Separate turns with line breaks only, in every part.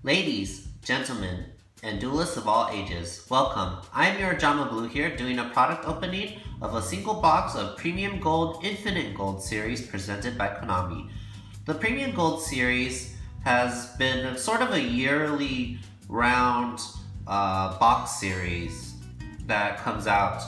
Ladies, gentlemen, and duelists of all ages, welcome. I'm your Ojama Blue here, doing a product opening of a single box of Premium Gold Infinite Gold series presented by Konami. The Premium Gold series has been sort of a yearly round box series that comes out,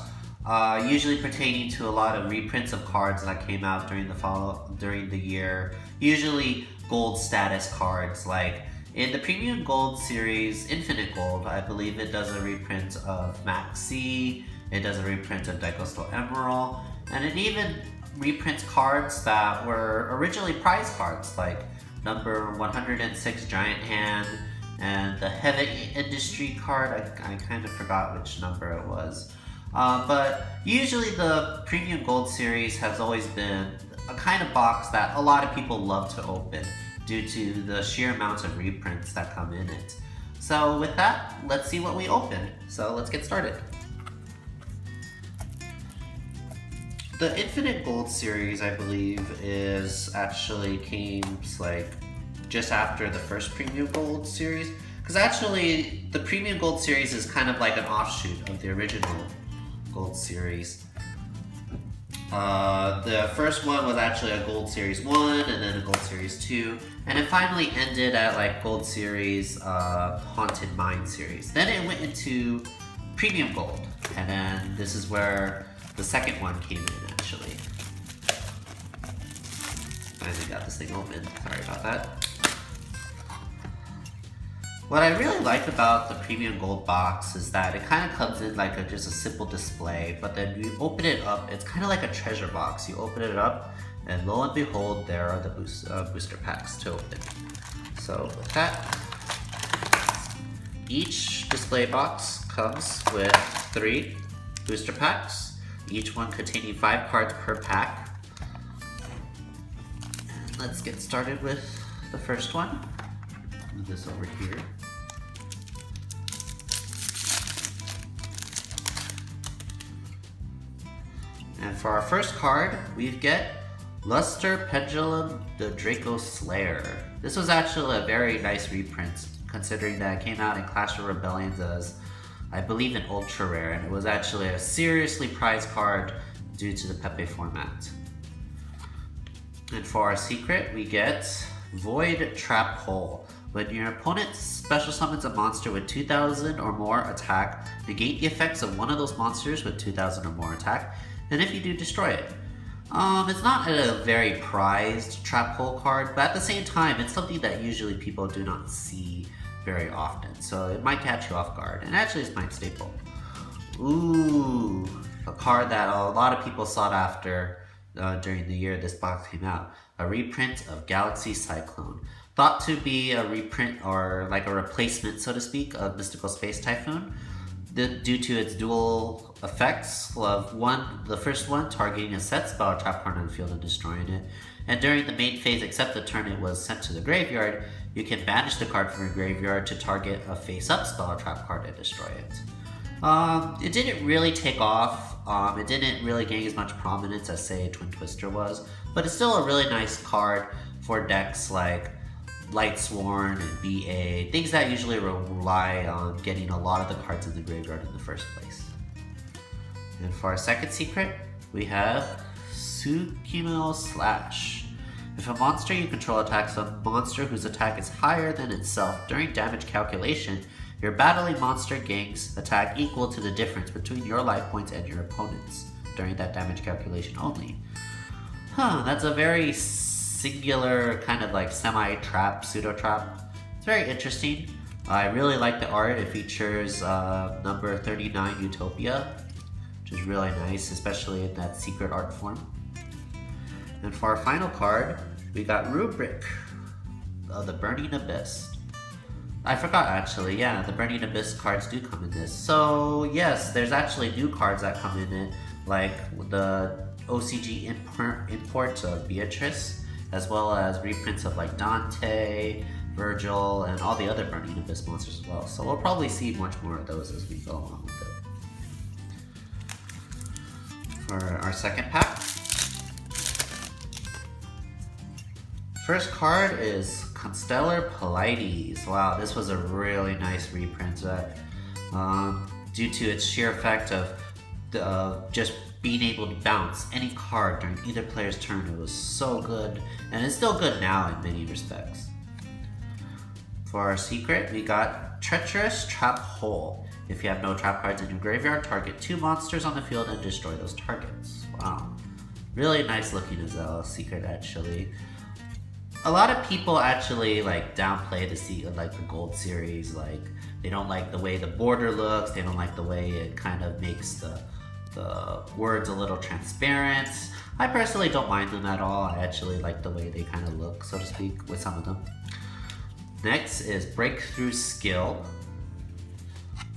usually pertaining to a lot of reprints of cards that came out during the year. Usually gold status cards, like in the Premium Gold series, Infinite Gold, I believe it does a reprint of Maxi, it does a reprint of Dracoslayers Emerald, and it even reprints cards that were originally prize cards, like number 106 Giant Hand, and the Heavy Industry card, I kind of forgot which number it was. But usually the Premium Gold series has always been a kind of box that a lot of people love to open due to the sheer amount of reprints that come in it. So with that, let's see what we opened. So let's get started. The Infinite Gold series, I believe, came like just after the first Premium Gold series, because actually the Premium Gold series is kind of like an offshoot of the original Gold series. The first one was actually a Gold Series 1 and then a Gold Series 2, and it finally ended at like Gold Series Haunted Mine series. Then it went into Premium Gold, and then this is where the second one came in actually. Finally got this thing open, sorry about that. What I really like about the Premium Gold box is that it kind of comes in like just a simple display, but then you open it up, it's kind of like a treasure box. You open it up, and lo and behold, there are the booster packs to open. So with that, each display box comes with 3 booster packs, each one containing 5 cards per pack. Let's get started with the first one. Move this over here. And for our first card, we get Luster Pendulum, the Dracoslayer. This was actually a very nice reprint, considering that it came out in Clash of Rebellions as, I believe, an ultra rare, and it was actually a seriously prized card due to the Pepe format. And for our secret, we get Void Trap Hole. When your opponent special summons a monster with 2,000 or more attack, negate the effects of one of those monsters with 2,000 or more attack, and if you do, destroy it. It's not a very prized trap hole card, but at the same time, it's something that usually people do not see very often, so it might catch you off guard, and actually it's my staple. Ooh, a card that a lot of people sought after during the year this box came out. A reprint of Galaxy Cyclone. Thought to be a reprint or like a replacement, so to speak, of Mystical Space Typhoon, due to its dual effects of the first one targeting a set spell or trap card on the field and destroying it, and during the main phase, except the turn it was sent to the graveyard, you can banish the card from your graveyard to target a face-up spell or trap card and destroy it. It didn't really take off. It didn't really gain as much prominence as, say, Twin Twister was, but it's still a really nice card for decks like Lightsworn and BA, things that usually rely on getting a lot of the cards in the graveyard in the first place. And for our second secret, we have Tsukimo Slash. If a monster you control attacks a monster whose attack is higher than itself during damage calculation, your battling monster gains attack equal to the difference between your life points and your opponent's during that damage calculation only. That's a very singular kind of like semi-trap, pseudo-trap. It's very interesting. I really like the art. It features number 39 Utopia, which is really nice, especially in that secret art form. And for our final card, we got Rubric of the Burning Abyss. I forgot actually, yeah, the Burning Abyss cards do come in this. So yes, there's actually new cards that come in it, like the OCG import of Beatrice, as well as reprints of like Dante, Virgil, and all the other Burning Abyss monsters as well. So we'll probably see much more of those as we go along with it. For our second pack, first card is Constellar Pleiades. Wow, this was a really nice reprint due to its sheer effect of just being able to bounce any card during either player's turn. It was so good, and it's still good now in many respects. For our secret, we got Treacherous Trap Hole. If you have no trap cards in your graveyard, target 2 monsters on the field and destroy those targets. Wow. Really nice looking as a secret, actually. A lot of people actually like downplay the gold series. Like, they don't like the way the border looks, they don't like the way it kind of makes the words a little transparent. I personally don't mind them at all. I actually like the way they kind of look, so to speak, with some of them. Next is Breakthrough Skill.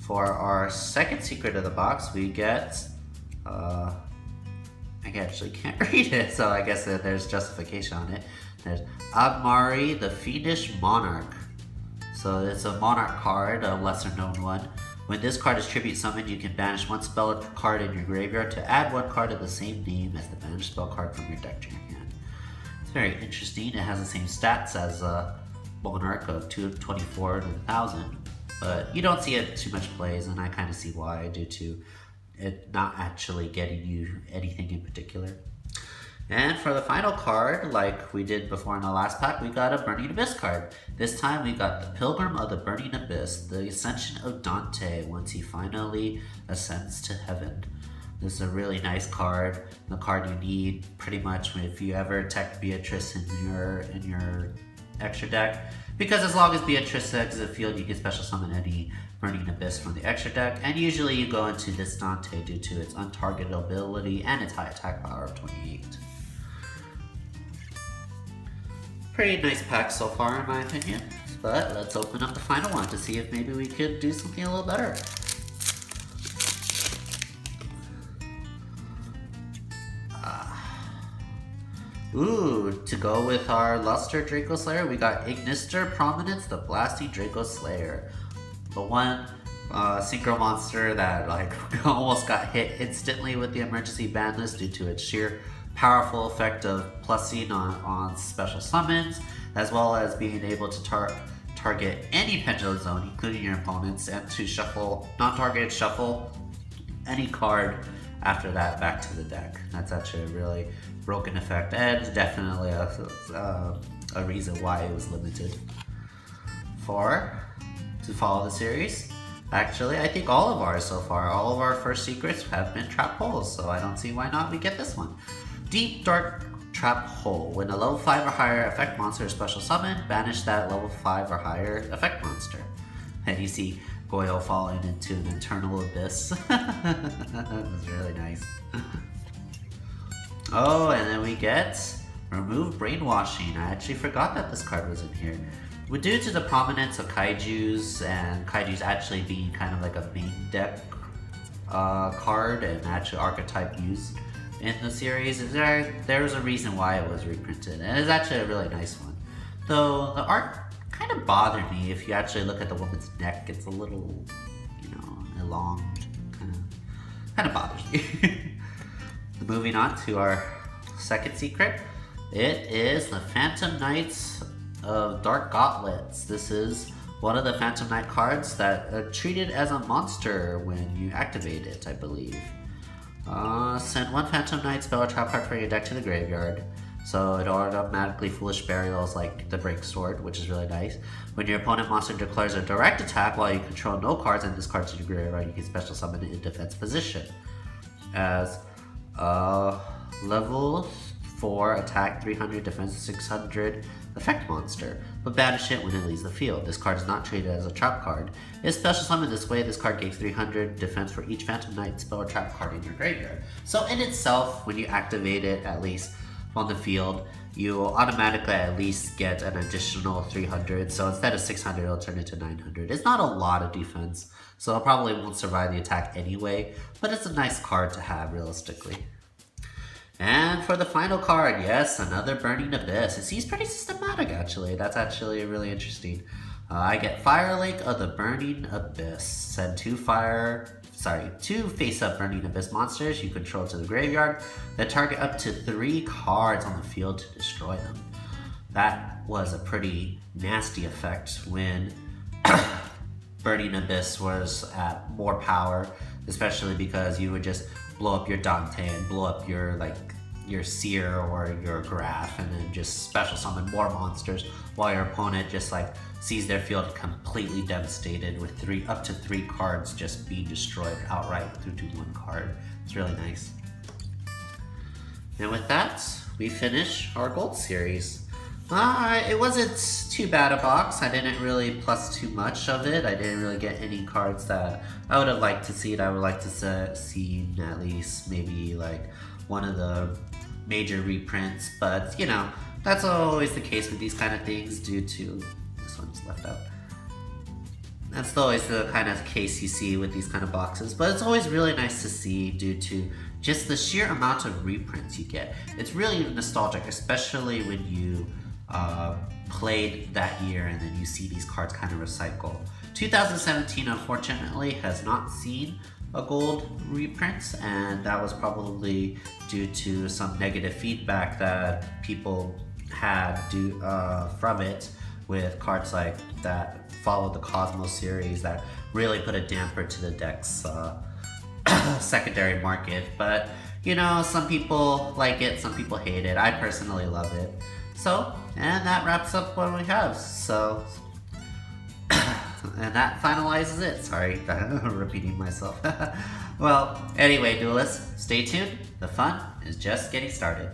For our second secret of the box, we get, I actually can't read it, so I guess there's justification on it. There's Agmari, the Fiendish Monarch. So it's a Monarch card, a lesser known one. When this card is tribute summoned, you can banish 1 spell card in your graveyard to add 1 card of the same name as the banished spell card from your deck to your hand. It's very interesting. It has the same stats as Monarch of 224 to 1000, but you don't see it too much plays, and I kind of see why, due to it not actually getting you anything in particular. And for the final card, like we did before in the last pack, we got a Burning Abyss card. This time we got the Pilgrim of the Burning Abyss, the Ascension of Dante once he finally ascends to heaven. This is a really nice card, the card you need pretty much if you ever attack Beatrice in your extra deck, because as long as Beatrice exits the field, you can special summon any Burning Abyss from the extra deck, and usually you go into this Dante due to its untargeted ability and its high attack power of 28. Pretty nice pack so far in my opinion, but let's open up the final one to see if maybe we could do something a little better. To go with our Luster Dracoslayer, we got Ignister Prominence, the Blasting Dracoslayer. The one synchro monster that like almost got hit instantly with the emergency ban list due to its sheer powerful effect of plussing on special summons, as well as being able to target any pendulum zone, including your opponents, and to shuffle, non-targeted shuffle any card after that back to the deck. That's actually a really broken effect, and definitely a reason why it was limited. To follow the series, actually I think all of ours so far, all of our first secrets have been trap holes, so I don't see why not we get this one. Deep Dark Trap Hole. When a level 5 or higher effect monster is special summoned, banish that level 5 or higher effect monster. And you see Goyle falling into an eternal abyss. That's really nice. Oh, and then we get Remove Brainwashing. I actually forgot that this card was in here. Due to the prominence of Kaijus, and Kaijus actually being kind of like a main deck card and actual archetype used in the series, there's a reason why it was reprinted, and it's actually a really nice one. Though the art kind of bothered me. If you actually look at the woman's neck, it's a little, elonged, kind of bothers me. Moving on to our second secret, it is the Phantom Knights of Dark Gauntlets. This is one of the Phantom Knight cards that are treated as a monster when you activate it, I believe. Send 1 Phantom Knight spell or trap card from your deck to the graveyard. So it automatically Foolish Burials like the Break Sword, which is really nice. When your opponent monster declares a direct attack while you control no cards and discards to your graveyard, you can special summon it in defense position. As level 4 attack 300, defense 600 effect monster, but banish it when it leaves the field. This card is not treated as a trap card. If special summoned this way, this card gains 300 defense for each Phantom Knight spell or trap card in your graveyard. So in itself, when you activate it, at least on the field, you will automatically at least get an additional 300. So instead of 600, it'll turn into 900. It's not a lot of defense, so it probably won't survive the attack anyway, but it's a nice card to have realistically. And for the final card, yes, another Burning Abyss. It seems pretty systematic actually. That's actually really interesting. I get Firelink of the Burning Abyss. Send 2 face-up Burning Abyss monsters you control to the graveyard. Then target up to 3 cards on the field to destroy them. that was a pretty nasty effect when Burning Abyss was at more power, especially because you would just blow up your Dante and blow up your Seer or your Graph, and then just special summon more monsters while your opponent just sees their field completely devastated with up to 3 cards just being destroyed outright due to 1 card. It's really nice. And with that, we finish our gold series. It wasn't too bad a box. I didn't really plus too much of it. I didn't really get any cards that I would have liked to see. I would like to see at least maybe one of the major reprints, but you know, that's always the case with these kind of things due to, this one's left out. That's always the kind of case you see with these kind of boxes, but it's always really nice to see due to just the sheer amount of reprints you get. It's really nostalgic, especially when you played that year and then you see these cards kind of recycle. 2017 unfortunately has not seen a gold reprint, and that was probably due to some negative feedback that people had from it, with cards like that followed the Kozmo series that really put a damper to the deck's secondary market. But you know, some people like it, some people hate it. I personally love it. So, and that wraps up what we have. So, and that finalizes it. Sorry, repeating myself. Well, anyway, duelists, stay tuned. The fun is just getting started.